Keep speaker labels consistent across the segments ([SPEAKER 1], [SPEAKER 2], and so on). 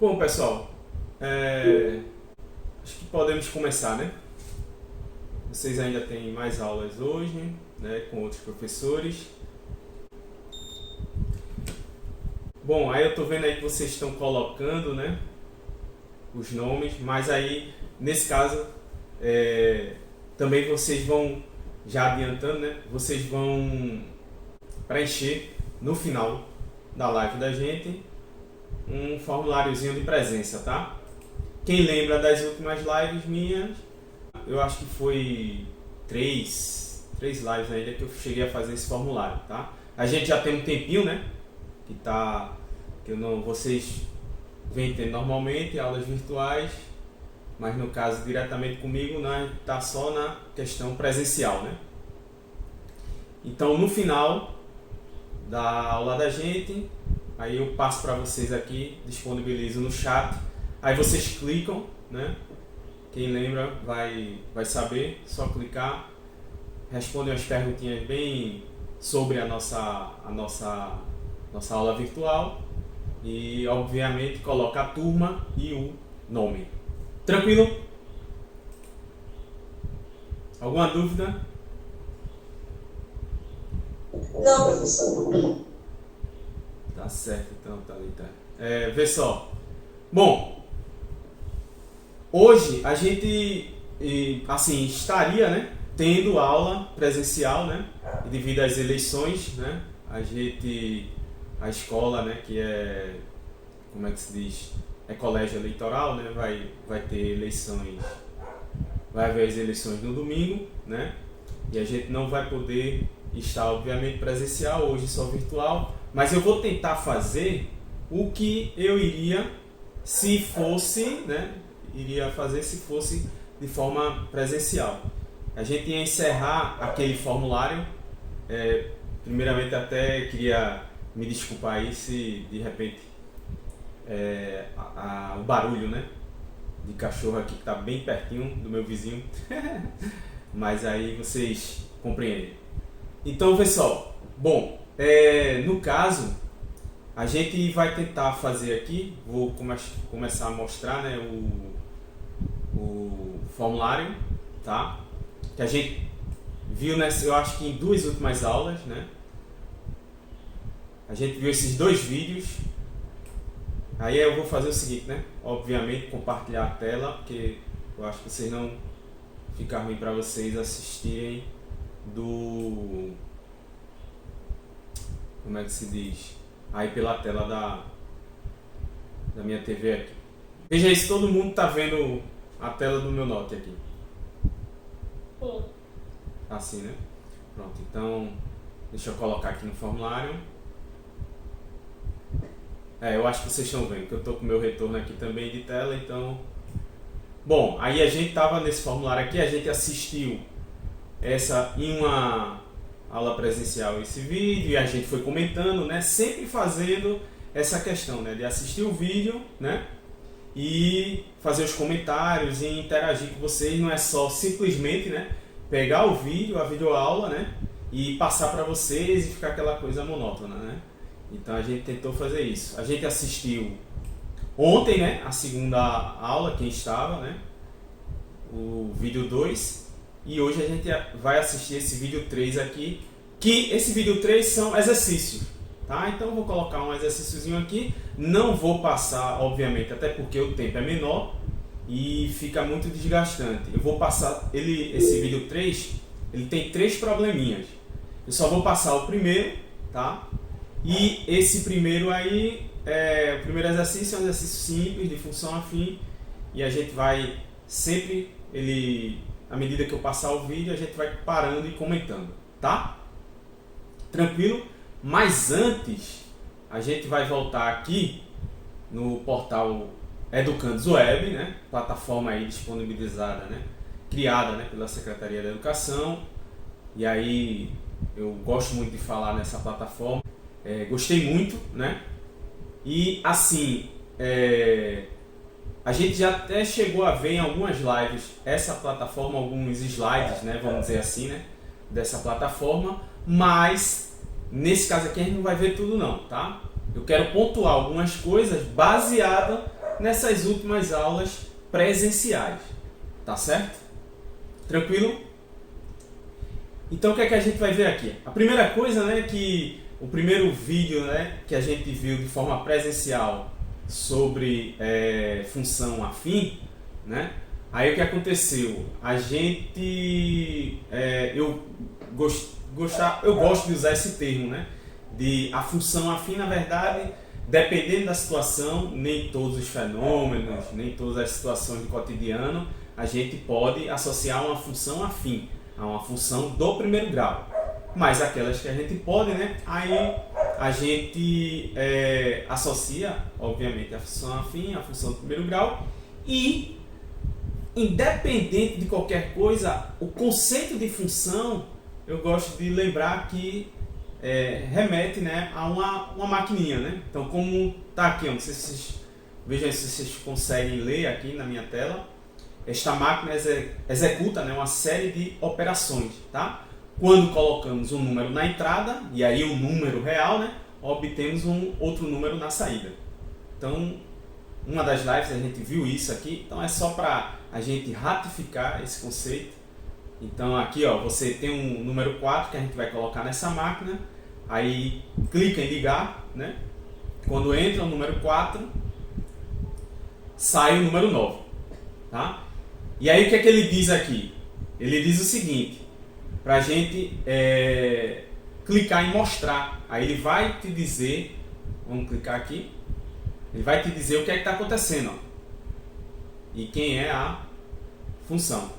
[SPEAKER 1] Bom, pessoal, acho que podemos começar, né? Vocês ainda têm mais aulas hoje, né, com outros professores. Bom, aí eu tô vendo aí que vocês estão colocando, né, os nomes, mas aí, nesse caso, também vocês vão, já adiantando, né, vocês vão preencher no final da live da gente um formuláriozinho de presença, tá? Quem lembra das últimas lives minhas, eu acho que foi três lives ainda que eu cheguei a fazer esse formulário, tá? A gente já tem um tempinho, né? Vocês vêm tendo normalmente aulas virtuais, mas no caso diretamente comigo, né, tá só na questão presencial, né? Então no final da aula da gente, aí eu passo para vocês aqui, disponibilizo no chat, aí vocês clicam, né? Quem lembra vai saber, só clicar, responde umas perguntinhas bem sobre a nossa aula virtual e obviamente coloca a turma e o nome. Tranquilo? Alguma dúvida?
[SPEAKER 2] Não, professor.
[SPEAKER 1] Tá certo então, Thalita. Vê só. Bom, hoje a gente assim, estaria, né, tendo aula presencial, né, e devido às eleições, né, a escola, né, que é, como é que se diz, é colégio eleitoral, né, vai ter eleições, vai haver as eleições no domingo, né, e a gente não vai poder estar, obviamente, presencial, hoje só virtual, mas eu vou tentar fazer o que eu iria se fosse, né, iria fazer se fosse de forma presencial. A gente ia encerrar aquele formulário. Primeiramente, até queria me desculpar aí se de repente o barulho, né, de cachorro aqui que está bem pertinho do meu vizinho, mas aí vocês compreendem. Então, pessoal, bom, no caso, a gente vai tentar fazer aqui, vou começar a mostrar, né, o formulário, tá? Que a gente viu, eu acho que em duas últimas aulas, né? A gente viu esses dois vídeos. Aí eu vou fazer o seguinte, né? Obviamente compartilhar a tela, porque eu acho que vocês não ficar ruim para vocês assistirem como é que se diz? Aí pela tela da minha TV aqui. Veja aí se todo mundo tá vendo a tela do meu Note aqui.
[SPEAKER 2] Sim.
[SPEAKER 1] Assim, né? Pronto, então deixa eu colocar aqui no formulário. Eu acho que vocês estão vendo que eu estou com o meu retorno aqui também de tela, então... Bom, aí a gente estava nesse formulário aqui, a gente assistiu em uma aula presencial esse vídeo e a gente foi comentando, né? Sempre fazendo essa questão, né? De assistir o vídeo, né? E fazer os comentários e interagir com vocês, não é só simplesmente, né, pegar o vídeo, a videoaula, né, e passar para vocês e ficar aquela coisa monótona, né? Então a gente tentou fazer isso. A gente assistiu ontem, né, a segunda aula, quem estava, né, o vídeo 2, e hoje a gente vai assistir esse vídeo 3 aqui, que esse vídeo 3 são exercícios. Tá? Então eu vou colocar um exercíciozinho aqui, não vou passar, obviamente, até porque o tempo é menor e fica muito desgastante. Eu vou passar, esse vídeo 3, ele tem 3 probleminhas. Eu só vou passar o primeiro, tá? E esse primeiro aí, o primeiro exercício é um exercício simples, de função afim, e a gente vai sempre, à medida que eu passar o vídeo, a gente vai parando e comentando, tá? Tranquilo? Mas antes, a gente vai voltar aqui no portal Educandos Web, né? Plataforma aí disponibilizada, né? Criada, né, pela Secretaria da Educação. E aí eu gosto muito de falar nessa plataforma. Gostei muito, né? E assim, a gente já até chegou a ver em algumas lives essa plataforma, alguns slides, né? Vamos dizer assim, né? Dessa plataforma, mas nesse caso aqui a gente não vai ver tudo não, tá? Eu quero pontuar algumas coisas baseadas nessas últimas aulas presenciais. Tá certo? Tranquilo? Então o que é que a gente vai ver aqui? A primeira coisa, né, que o primeiro vídeo, né, que a gente viu de forma presencial sobre função afim, né? Aí o que aconteceu? A gente, eu gosto de usar esse termo, né? De a função afim, na verdade, dependendo da situação, nem todos os fenômenos, nem todas as situações do cotidiano, a gente pode associar uma função afim a uma função do primeiro grau. Mas aquelas que a gente pode, né? Aí a gente associa, obviamente, a função afim à função do primeiro grau. E, independente de qualquer coisa, o conceito de função, eu gosto de lembrar que remete, né, a uma maquininha, né? Então, como está aqui, não sei se vocês, vejam se vocês conseguem ler aqui na minha tela. Esta máquina executa, né, uma série de operações, tá? Quando colocamos um número na entrada, e aí o número real, né, obtemos um outro número na saída. Então, uma das lives a gente viu isso aqui, então é só para a gente ratificar esse conceito. Então aqui, ó, você tem um número 4 que a gente vai colocar nessa máquina, aí clica em ligar, né? Quando entra o número 4, sai o número 9, tá? E aí o que é que ele diz aqui? Ele diz o seguinte, para a gente clicar em mostrar. Aí ele vai te dizer, vamos clicar aqui, ele vai te dizer o que é que está acontecendo, ó, e quem é a função,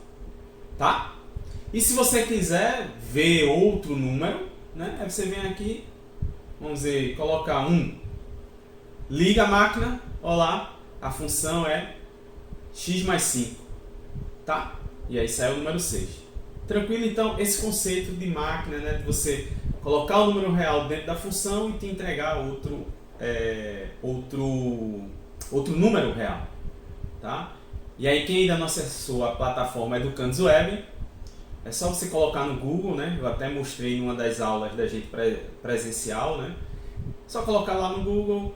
[SPEAKER 1] tá? E se você quiser ver outro número, né, aí você vem aqui, vamos dizer, colocar 1, liga a máquina, olha lá, a função é x mais 5. Tá? E aí sai o número 6. Tranquilo? Então, esse conceito de máquina, né, de você colocar o número real dentro da função e te entregar outro número real. Tá? E aí, quem ainda não acessou a plataforma Educandos Web, é só você colocar no Google, né? Eu até mostrei em uma das aulas da gente presencial, né? Só colocar lá no Google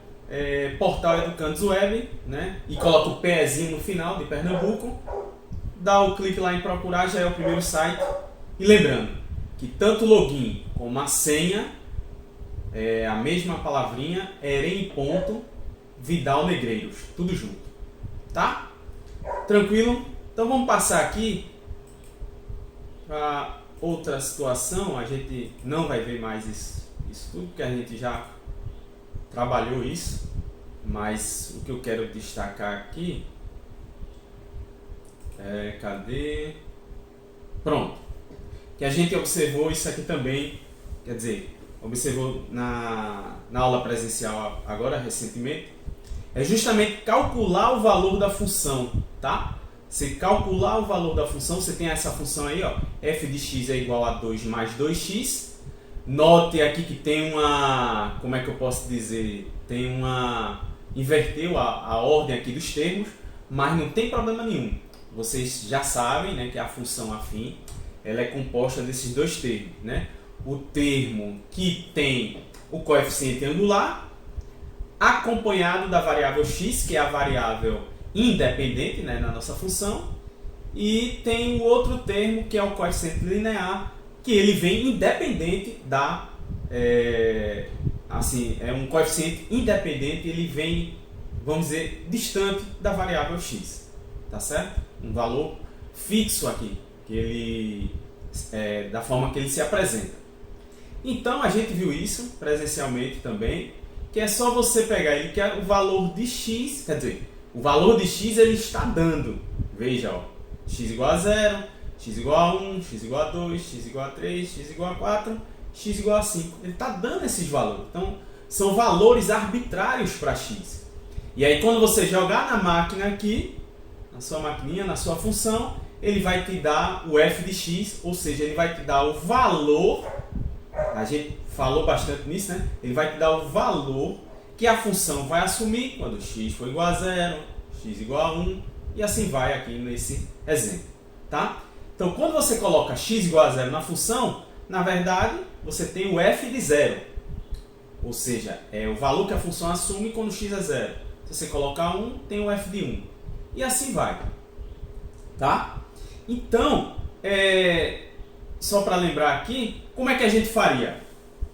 [SPEAKER 1] Portal Educandos Web, né? E coloca o pezinho no final de Pernambuco. Dá o clique lá em procurar, já é o primeiro site. E lembrando que tanto o login como a senha é a mesma palavrinha, Vidal Negreiros, tudo junto. Tá? Tranquilo? Então vamos passar aqui para outra situação. A gente não vai ver mais isso tudo, porque a gente já trabalhou isso. Mas o que eu quero destacar aqui cadê? Pronto. Que a gente observou isso aqui também, quer dizer, observou na aula presencial agora, recentemente, é justamente calcular o valor da função, tá? Você calcular o valor da função, você tem essa função aí, ó, f de x é igual a 2 mais 2x. Note aqui que tem uma, como é que eu posso dizer, tem uma, inverteu a ordem aqui dos termos, mas não tem problema nenhum. Vocês já sabem, né, que a função afim ela é composta desses dois termos, né? O termo que tem o coeficiente angular acompanhado da variável x, que é a variável independente, né, na nossa função, e tem o outro termo que é o coeficiente linear, que ele vem independente da assim, é um coeficiente independente, ele vem, vamos dizer, distante da variável x, tá certo? Um valor fixo aqui, que ele da forma que ele se apresenta. Então a gente viu isso presencialmente também, que é só você pegar ele, que é o valor de x, quer dizer, o valor de x ele está dando, veja, ó, x igual a 0, x igual a 1, x igual a 2, x igual a 3, x igual a 4, x igual a 5. Ele está dando esses valores, então são valores arbitrários para x. E aí quando você jogar na máquina aqui, na sua maquininha, na sua função, ele vai te dar o f de x, ou seja, ele vai te dar o valor, a gente falou bastante nisso, né? Ele vai te dar o valor que a função vai assumir quando x for igual a 0, x igual a 1, e assim vai aqui nesse exemplo, tá? Então, quando você coloca x igual a 0 na função, na verdade, você tem o f de 0, ou seja, é o valor que a função assume quando x é 0. você colocar 1, tem o f de 1. E assim vai. Tá? Então, só para lembrar aqui, como é que a gente faria?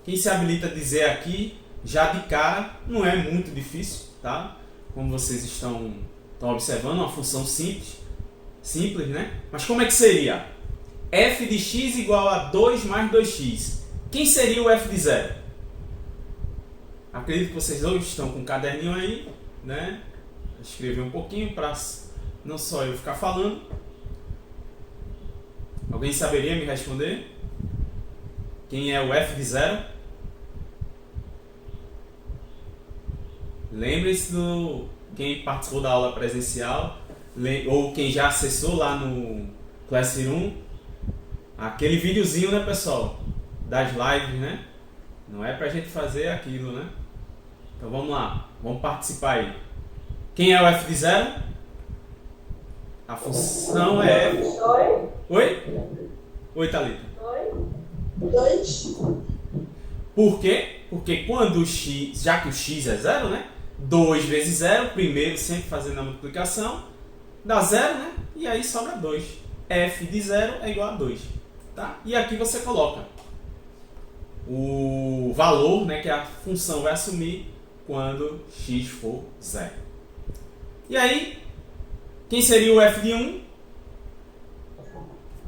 [SPEAKER 1] Quem se habilita a dizer aqui, já de cara, não é muito difícil, tá? Como vocês estão observando, uma função simples, né? Mas como é que seria? F de x igual a 2 mais 2x. Quem seria o f de 0? Acredito que vocês dois estão com um caderninho aí, né? Escrever um pouquinho para não só eu ficar falando. Alguém saberia me responder? Quem é o f de 0? Lembre-se do quem participou da aula presencial ou quem já acessou lá no Classroom, aquele videozinho, né, pessoal, das lives, né? Não é pra gente fazer aquilo, né? Então vamos lá, vamos participar aí. Quem é o f de 0? A função é f. Oi? Oi, Thalita.
[SPEAKER 2] 2.
[SPEAKER 1] Por quê? Porque quando o x, já que o x é 0, né? 2 vezes 0, primeiro sempre fazendo a multiplicação, dá 0, né? E aí sobra 2. F de 0 é igual a 2. Tá? E aqui você coloca o valor, né, que a função vai assumir quando x for 0. E aí, quem seria o f de 1?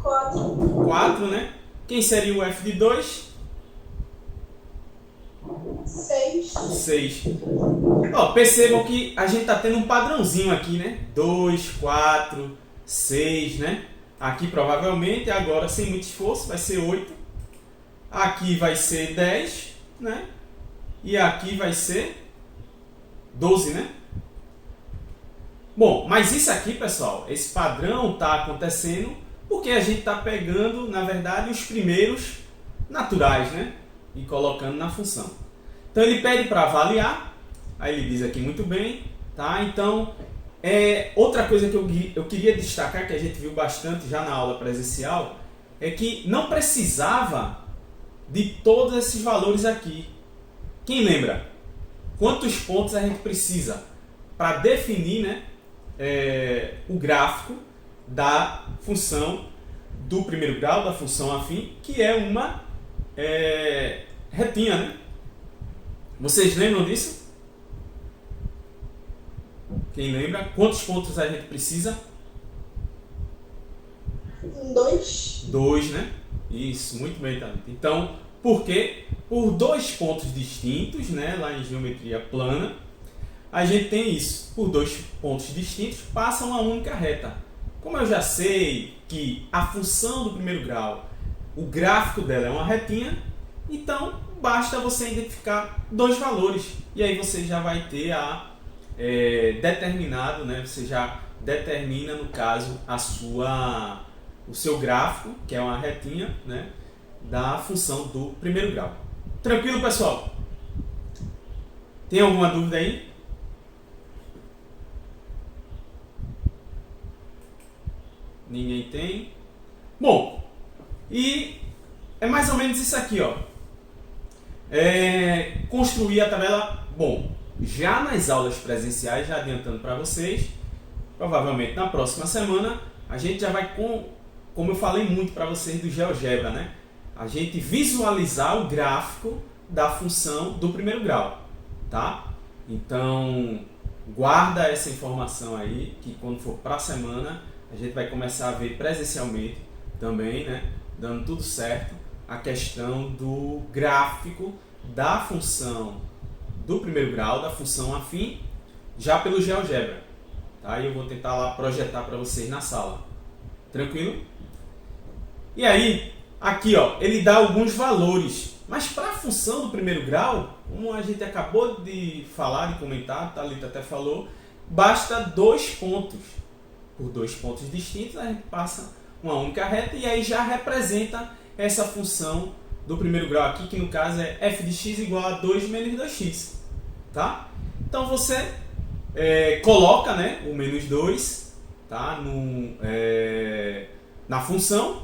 [SPEAKER 2] 4.
[SPEAKER 1] 4, né? Quem seria o f de 2?
[SPEAKER 2] 6.
[SPEAKER 1] 6. Ó, percebam que a gente está tendo um padrãozinho aqui, né? 2, 4, 6, né? Aqui provavelmente, agora sem muito esforço, vai ser 8. Aqui vai ser 10, né? E aqui vai ser 12, né? Bom, mas isso aqui, pessoal, esse padrão está acontecendo porque a gente está pegando, na verdade, os primeiros naturais, né? E colocando na função. Então ele pede para avaliar, aí ele diz aqui muito bem, tá? Então, outra coisa que eu queria destacar, que a gente viu bastante já na aula presencial, é que não precisava de todos esses valores aqui. Quem lembra? Quantos pontos a gente precisa para definir, né, o gráfico da função do primeiro grau, da função afim, que é uma retinha, né? Vocês lembram disso? Quem lembra? Quantos pontos a gente precisa?
[SPEAKER 2] 2.
[SPEAKER 1] 2, né? Isso, muito bem, Thalita. Então, por quê? Por 2 pontos distintos, né, lá em geometria plana, a gente tem isso. Por 2 pontos distintos, passa uma única reta. Como eu já sei que a função do primeiro grau, o gráfico dela é uma retinha, então basta você identificar 2 valores. E aí você já vai ter determinado, né? Você já determina, no caso, o seu gráfico, que é uma retinha, né, da função do primeiro grau. Tranquilo, pessoal? Tem alguma dúvida aí? Ninguém tem? Bom, e é mais ou menos isso aqui, ó. Construir a tabela. Bom, já nas aulas presenciais, já adiantando para vocês, provavelmente na próxima semana, a gente já vai, como eu falei muito para vocês do GeoGebra, né? A gente visualizar o gráfico da função do primeiro grau, tá? Então, guarda essa informação aí, que quando for para a semana, a gente vai começar a ver presencialmente também, né? Dando tudo certo, a questão do gráfico da função do primeiro grau, da função afim, já pelo GeoGebra. Tá? E eu vou tentar lá projetar para vocês na sala. Tranquilo? E aí, aqui, ó, ele dá alguns valores. Mas para a função do primeiro grau, como a gente acabou de falar e comentar, a Thalita até falou, basta 2 pontos. Por 2 pontos distintos, a gente passa uma única reta e aí já representa essa função do primeiro grau aqui, que no caso é f de x igual a 2 menos 2x. Tá? Então você coloca, né, o menos 2, tá, na função,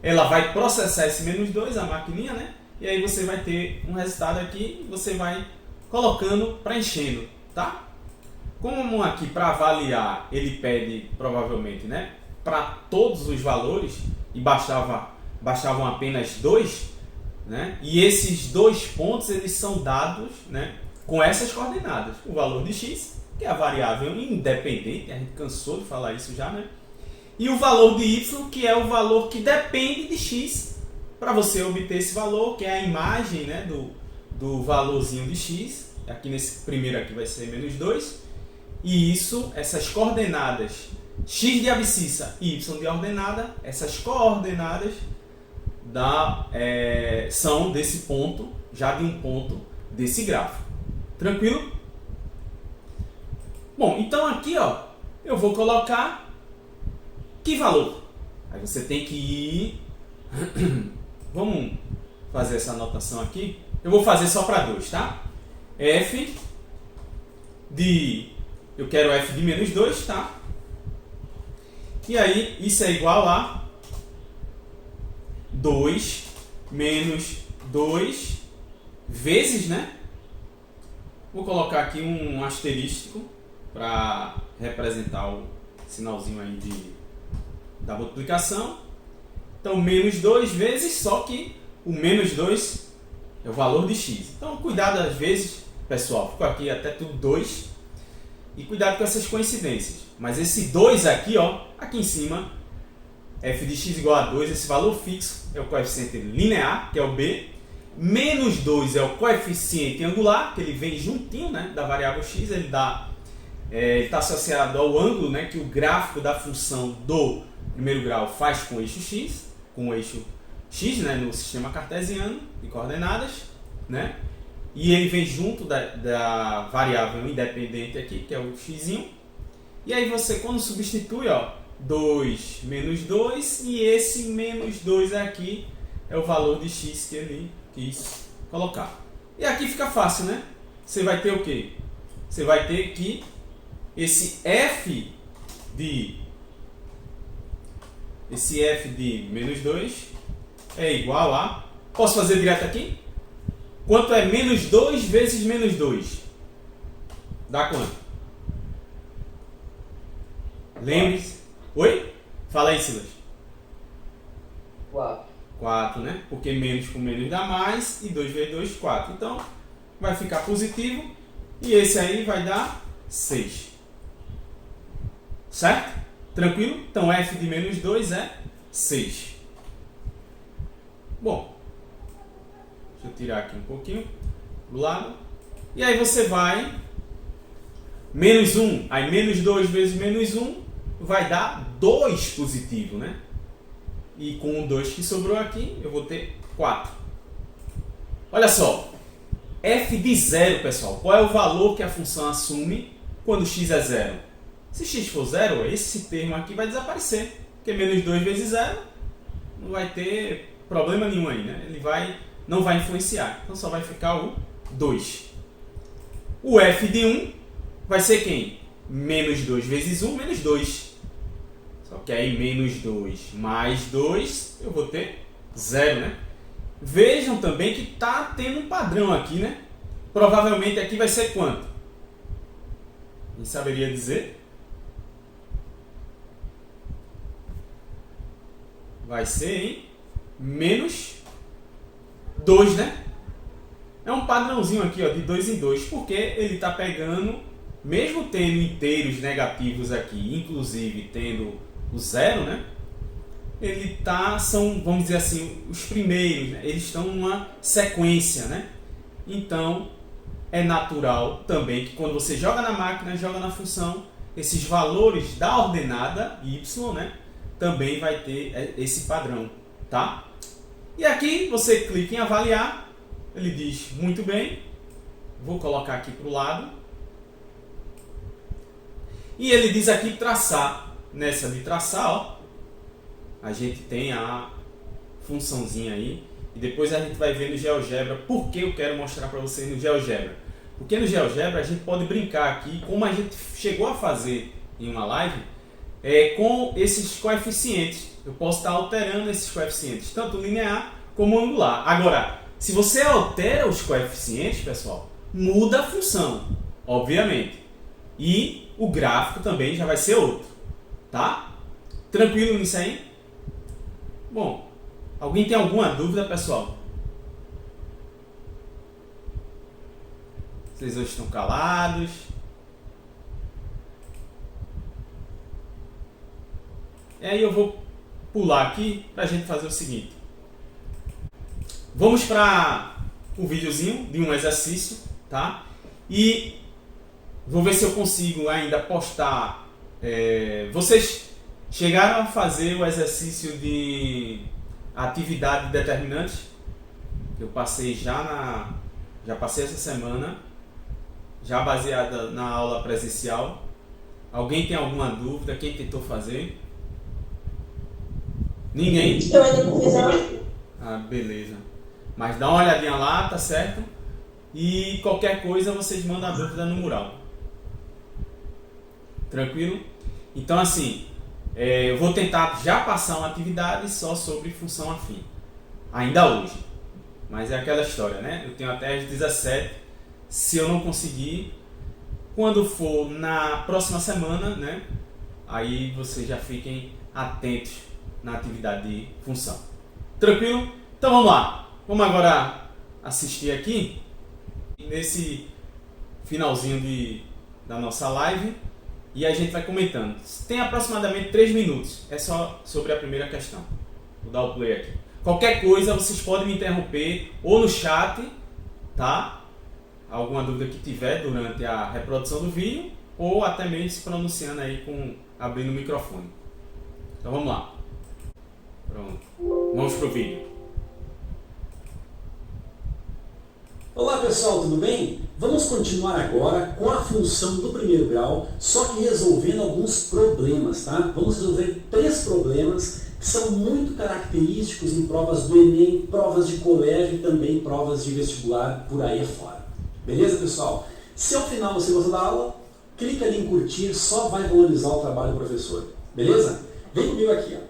[SPEAKER 1] ela vai processar esse menos 2, a maquininha, né, e aí você vai ter um resultado aqui e você vai colocando, preenchendo. Tá? Como aqui para avaliar ele pede provavelmente, né, para todos os valores e bastavam apenas 2, né, e esses 2 pontos eles são dados, né, com essas coordenadas. O valor de x, que é a variável independente, a gente cansou de falar isso já, né, e o valor de y, que é o valor que depende de x, para você obter esse valor, que é a imagem, né, do valorzinho de x. Aqui nesse primeiro aqui vai ser menos 2. E isso, essas coordenadas x de abscissa e y de ordenada, essas coordenadas são desse ponto, já de um ponto desse gráfico. Tranquilo? Bom, então aqui ó, eu vou colocar que valor? Aí você tem que ir... Vamos fazer essa anotação aqui. Eu vou fazer só para 2, tá? F de... Eu quero f de menos 2, tá? E aí, isso é igual a 2 menos 2 vezes, né? Vou colocar aqui um asterístico para representar o sinalzinho aí da multiplicação. Então, menos 2 vezes, só que o menos 2 é o valor de x. Então, cuidado às vezes, pessoal, ficou aqui até tudo 2. E cuidado com essas coincidências. Mas esse 2 aqui, ó, aqui em cima, f de x igual a 2, esse valor fixo é o coeficiente linear, que é o b. Menos 2 é o coeficiente angular, que ele vem juntinho, né, da variável x. Ele está associado ao ângulo, né, que o gráfico da função do primeiro grau faz com o eixo x, né, no sistema cartesiano de coordenadas, né? E ele vem junto da variável independente aqui, que é o x. E aí você, quando substitui, ó, 2 menos 2, e esse menos 2 aqui é o valor de x que ele quis colocar. E aqui fica fácil, né? Você vai ter o quê? Você vai ter que esse f de menos 2 é igual a... Posso fazer direto aqui? Quanto é menos 2 vezes menos 2? Dá quanto? Lembre-se. Oi? Fala aí, Silas.
[SPEAKER 3] 4.
[SPEAKER 1] 4, né? Porque menos com menos dá mais. E 2 vezes 2, 4. Então, vai ficar positivo. E esse aí vai dar 6. Certo? Tranquilo? Então, f de menos 2 é 6. Bom. Deixa eu tirar aqui um pouquinho do lado. E aí você vai... Menos 1. Aí menos 2 vezes menos 1 vai dar 2 positivo, né? E com o 2 que sobrou aqui, eu vou ter 4. Olha só. F de 0, pessoal. Qual é o valor que a função assume quando x é 0? Se x for 0, esse termo aqui vai desaparecer. Porque menos 2 vezes 0 não vai ter problema nenhum aí, né? Ele não vai influenciar. Então só vai ficar o 2. O f de 1 vai ser quem? Menos 2 vezes 1, menos 2. Só que aí menos 2 mais 2, eu vou ter 0, né? Vejam também que está tendo um padrão aqui, né? Provavelmente aqui vai ser quanto? Quem saberia dizer? Vai ser em menos 2, né? É um padrãozinho aqui, ó, de 2 em 2, porque ele está pegando, mesmo tendo inteiros negativos aqui, inclusive tendo o 0, né? Ele são, vamos dizer assim, os primeiros, né? Eles estão numa sequência, né? Então, é natural também que quando você joga na máquina, joga na função, esses valores da ordenada y, né? Também vai ter esse padrão, tá? E aqui você clica em avaliar, ele diz muito bem, vou colocar aqui para o lado, e ele diz aqui traçar. Nessa de traçar, ó, a gente tem a funçãozinha aí, e depois a gente vai ver no GeoGebra por que eu quero mostrar para vocês no GeoGebra. Porque no GeoGebra a gente pode brincar aqui, como a gente chegou a fazer em uma live, com esses coeficientes. Eu posso estar alterando esses coeficientes, tanto linear como angular. Agora, se você altera os coeficientes, pessoal, muda a função, obviamente. E o gráfico também já vai ser outro, tá? Tranquilo nisso aí? Bom, alguém tem alguma dúvida, pessoal? Vocês hoje estão calados? E aí eu vou pular aqui para a gente fazer o seguinte. Vamos para um videozinho de um exercício, tá? E vou ver se eu consigo ainda postar. Vocês chegaram a fazer o exercício de atividade determinante? Eu passei já passei essa semana, já baseada na aula presencial. Alguém tem alguma dúvida? Quem tentou fazer? Ninguém?
[SPEAKER 2] Eu ainda não fiz a...
[SPEAKER 1] Ah, beleza. Mas dá uma olhadinha lá, tá certo? E qualquer coisa vocês mandam a dúvida no mural. Tranquilo? Então assim, eu vou tentar já passar uma atividade só sobre função afim. Ainda hoje. Mas é aquela história, né? Eu tenho até às 17. Se eu não conseguir, quando for na próxima semana, né? Aí vocês já fiquem atentos na atividade de função. Tranquilo? Então vamos lá. Vamos agora assistir aqui nesse finalzinho da nossa live e a gente vai comentando. Tem aproximadamente 3 minutos. É só sobre a primeira questão. Vou dar o play aqui. Qualquer coisa vocês podem me interromper ou no chat, tá? Alguma dúvida que tiver durante a reprodução do vídeo ou até mesmo se pronunciando aí abrindo o microfone. Então vamos lá. Pronto. Vamos pro vídeo.
[SPEAKER 3] Olá pessoal, tudo bem? Vamos continuar agora com a função do primeiro grau, só que resolvendo alguns problemas, tá? Vamos resolver 3 problemas que são muito característicos em provas do Enem, provas de colégio e também provas de vestibular por aí afora. Beleza, pessoal? Se ao final você gostou da aula, clica ali em curtir, só vai valorizar o trabalho do professor. Beleza? Vem comigo aqui, ó.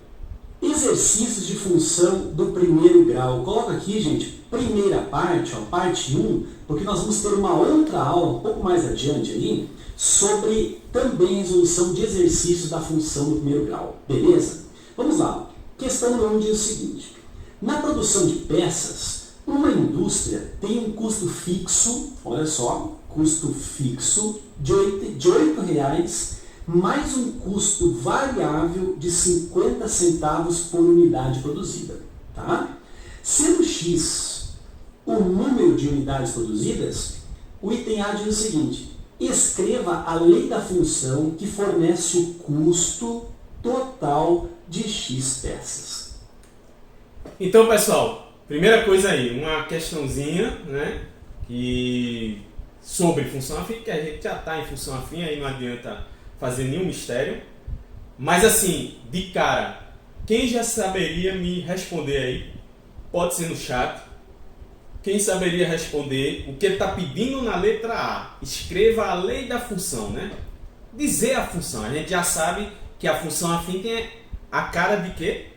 [SPEAKER 3] Exercícios de função do primeiro grau. Coloca aqui, gente, primeira parte, ó, parte 1, porque nós vamos ter uma outra aula um pouco mais adiante aí, sobre também resolução de exercícios da função do primeiro grau. Beleza? Vamos lá. Questão número 1 diz o seguinte. Na produção de peças, uma indústria tem um custo fixo, olha só, custo fixo de R$8 mais um custo variável de 50 centavos por unidade produzida. Tá? Sendo X o número de unidades produzidas, o item A diz o seguinte: escreva a lei da função que fornece o custo total de X peças.
[SPEAKER 1] Então, pessoal, primeira coisa aí, uma questãozinha, né, sobre função afim, que a gente já está em função afim, aí não adianta fazer nenhum mistério. Mas assim, de cara, quem já saberia me responder aí? Pode ser no chat. Quem saberia responder o que ele está pedindo na letra A? Escreva a lei da função, né? Dizer a função. A gente já sabe que a função afim tem a cara de quê?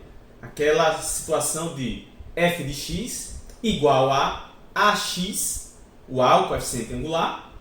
[SPEAKER 1] Aquela situação de f de x igual a ax, o a, o coeficiente angular,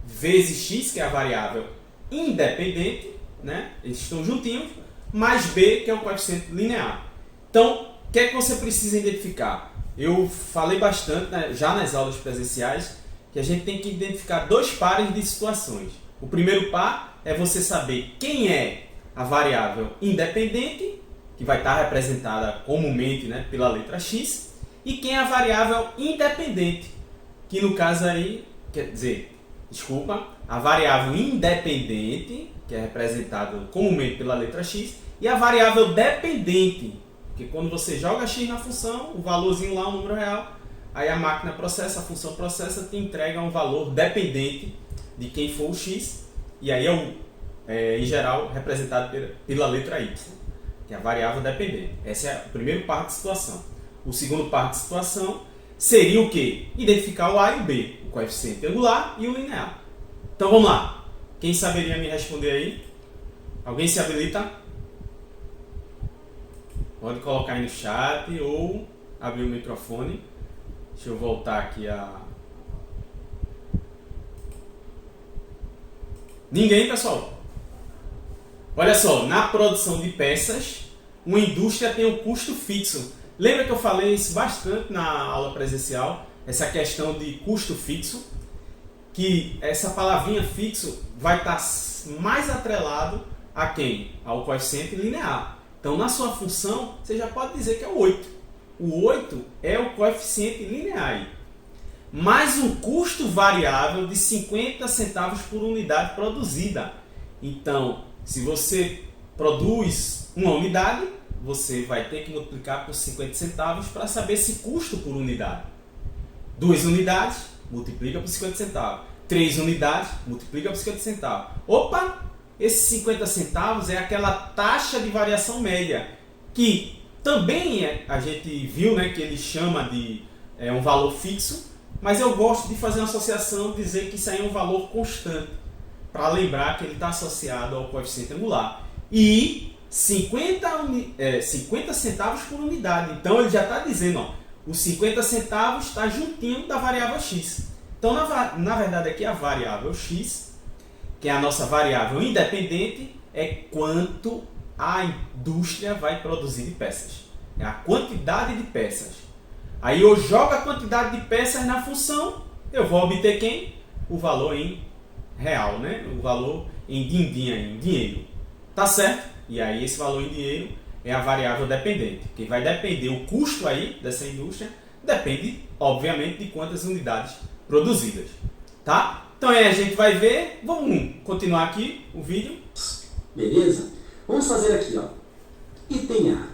[SPEAKER 1] vezes x, que é a variável independente, né? Eles estão juntinhos, mais b, que é o coeficiente linear. Então, o que é que você precisa identificar? Eu falei bastante, né, já nas aulas presenciais, que a gente tem que identificar 2 pares de situações. O primeiro par é você saber quem é a variável independente, que vai estar representada comumente, né, pela letra x, e quem é a variável independente, que no caso aí, quer dizer, a variável independente, que é representada comumente pela letra x, e a variável dependente, que quando você joga x na função, o valorzinho lá, o número real, aí a máquina processa, a função processa, te entrega um valor dependente de quem for o x, e aí em geral, representado pela letra y, que é a variável dependente. Esse é o primeiro par de situação. O segundo par de situação seria o quê? Identificar o a e o b, o coeficiente angular e o linear. Então vamos lá. Quem saberia me responder aí? Alguém se habilita? Pode colocar aí no chat ou abrir o microfone. Deixa eu voltar aqui a... Ninguém, pessoal? Olha só, na produção de peças, uma indústria tem um custo fixo. Lembra que eu falei isso bastante na aula presencial? Essa questão de custo fixo, que essa palavrinha fixo vai estar mais atrelado a quem? Ao coeficiente linear. Então, na sua função, você já pode dizer que é o 8. O 8 é o coeficiente linear. Mais um custo variável de 50 centavos por unidade produzida. Então, se você produz uma unidade, você vai ter que multiplicar por 50 centavos para saber esse custo por unidade. 2 unidades, multiplica por 50 centavos. 3 unidades, multiplica por 50 centavos. Opa! Esses 50 centavos é aquela taxa de variação média, que também a gente viu, né, que ele chama de um valor fixo, mas eu gosto de fazer uma associação, dizer que isso aí é um valor constante, para lembrar que ele está associado ao coeficiente angular. E 50 centavos por unidade. Então ele já está dizendo, ó, os 50 centavos está juntinho da variável x. Então, na verdade, aqui a variável x, que é a nossa variável independente, é quanto a indústria vai produzir de peças. É a quantidade de peças. Aí eu jogo a quantidade de peças na função, eu vou obter quem? O valor em real, né? O valor em din-din, em dinheiro. Tá certo? E aí esse valor em dinheiro é a variável dependente. Que vai depender, o custo aí dessa indústria depende, obviamente, de quantas unidades produzidas. Tá? Então aí a gente vai ver, vamos continuar aqui o vídeo.
[SPEAKER 3] Beleza? Vamos fazer aqui, ó. Item A.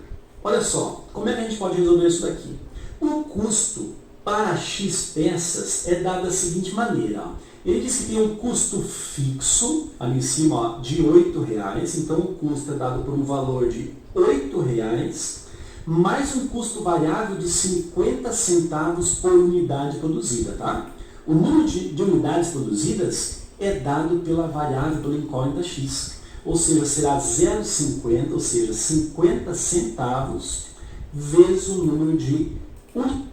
[SPEAKER 3] Olha só, como é que a gente pode resolver isso daqui? O custo para X peças é dado da seguinte maneira. Ó. Ele diz que tem um custo fixo, ali em cima, ó, de R$ 8,00. Então o custo é dado por um valor de R$ 8,00, mais um custo variável de 50 centavos por unidade produzida. Tá? O número de unidades produzidas é dado pela variável, pela incógnita x. Ou seja, será 0,50, ou seja, 50 centavos vezes o número de unidades.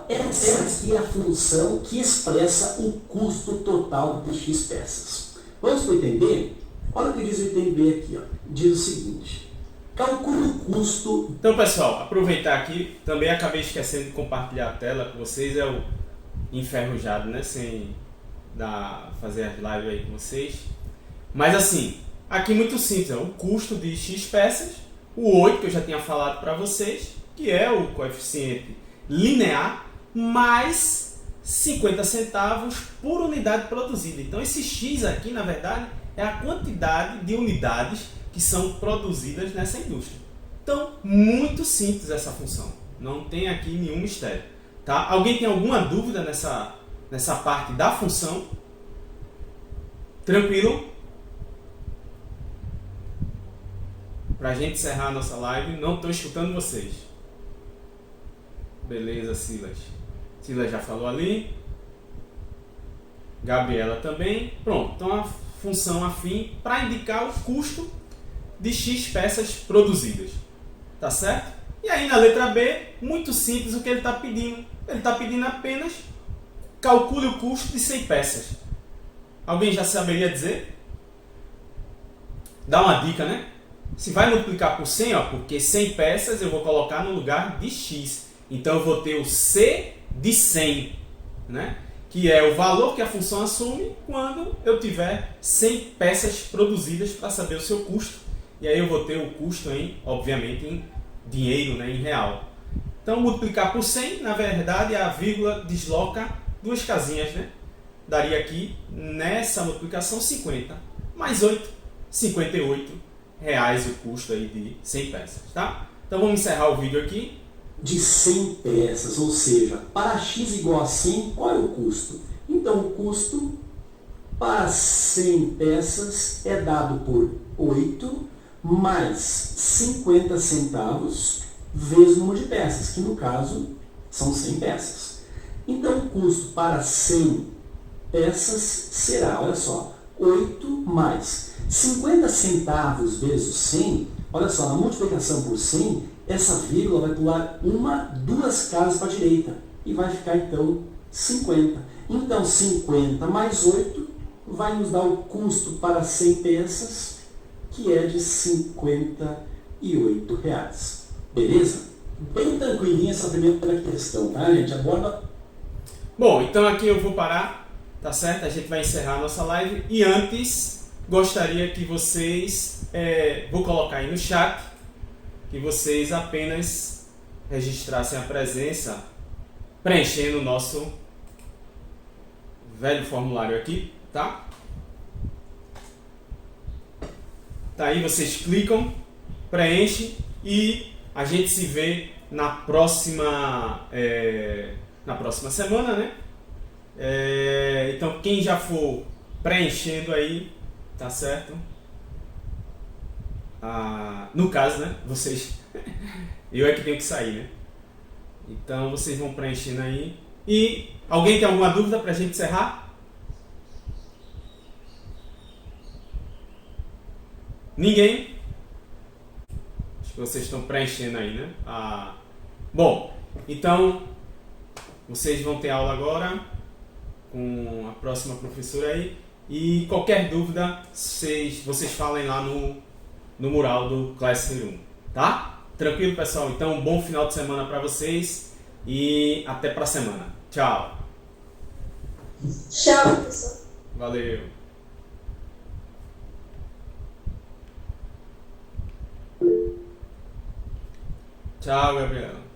[SPEAKER 3] Essa aqui é a função que expressa o custo total de x peças. Vamos para o item B? Olha o que diz o item B aqui. Ó. Diz o seguinte: calcule o custo.
[SPEAKER 1] Então, pessoal, aproveitar aqui, também acabei esquecendo de compartilhar a tela com vocês, é o enferrujado, né? Sem fazer as lives aí com vocês. Mas assim, aqui muito simples, o custo de x peças, o 8 que eu já tinha falado para vocês, que é o coeficiente linear, mais 50 centavos por unidade produzida. Então esse x aqui, na verdade, é a quantidade de unidades que são produzidas nessa indústria. Então, muito simples essa função. Não tem aqui nenhum mistério. Tá? Alguém tem alguma dúvida nessa parte da função? Tranquilo? Para a gente encerrar a nossa live, não estou escutando vocês. Beleza, Silas. Silas já falou ali. Gabriela também. Pronto, então a função afim para indicar o custo de X peças produzidas. Tá certo? E aí na letra B, muito simples o que ele está pedindo. Ele está pedindo apenas calcule o custo de 100 peças. Alguém já saberia dizer? Dá uma dica, né? Se vai multiplicar por 100, ó, porque 100 peças eu vou colocar no lugar de X. Então eu vou ter o C de 100, né? Que é o valor que a função assume quando eu tiver 100 peças produzidas para saber o seu custo. E aí eu vou ter o custo, obviamente, em dinheiro, né, em real. Então multiplicar por 100, na verdade, a vírgula desloca duas casinhas, né? Daria aqui, nessa multiplicação, 50. Mais 8, 58 reais o custo aí de 100 peças, tá? Então vamos encerrar o vídeo aqui.
[SPEAKER 3] De 100 peças, ou seja, para x igual a 100, qual é o custo? Então o custo para 100 peças é dado por 8 mais 50 centavos vezes o número de peças, que no caso são 100 peças. Então o custo para 100 peças será, olha só, 8 mais 50 centavos vezes 100, olha só, na multiplicação por 100, essa vírgula vai pular duas casas para a direita e vai ficar então 50. Então, 50 mais 8 vai nos dar o custo para 100 peças, que é de R$ 58. Beleza? Bem tranquilinha essa primeira questão, tá, gente? Agora...
[SPEAKER 1] Bom, então aqui eu vou parar, tá certo? A gente vai encerrar a nossa live. E antes, gostaria que vocês... vou colocar aí no chat, que vocês apenas registrassem a presença preenchendo o nosso velho formulário aqui, tá? Tá aí, vocês clicam, preenchem e a gente se vê na próxima semana, né? Então quem já for preenchendo aí, tá certo? No caso, né? Vocês, eu é que tenho que sair, né? Então vocês vão preenchendo aí. E alguém tem alguma dúvida pra gente encerrar? Ninguém? Acho que vocês estão preenchendo aí, né? Bom, então vocês vão ter aula agora com a próxima professora aí. E qualquer dúvida, vocês falem lá no mural do Classroom, tá? Tranquilo, pessoal? Então, um bom final de semana para vocês e até pra semana. Tchau.
[SPEAKER 2] Tchau, pessoal.
[SPEAKER 1] Valeu. Tchau, Gabriela.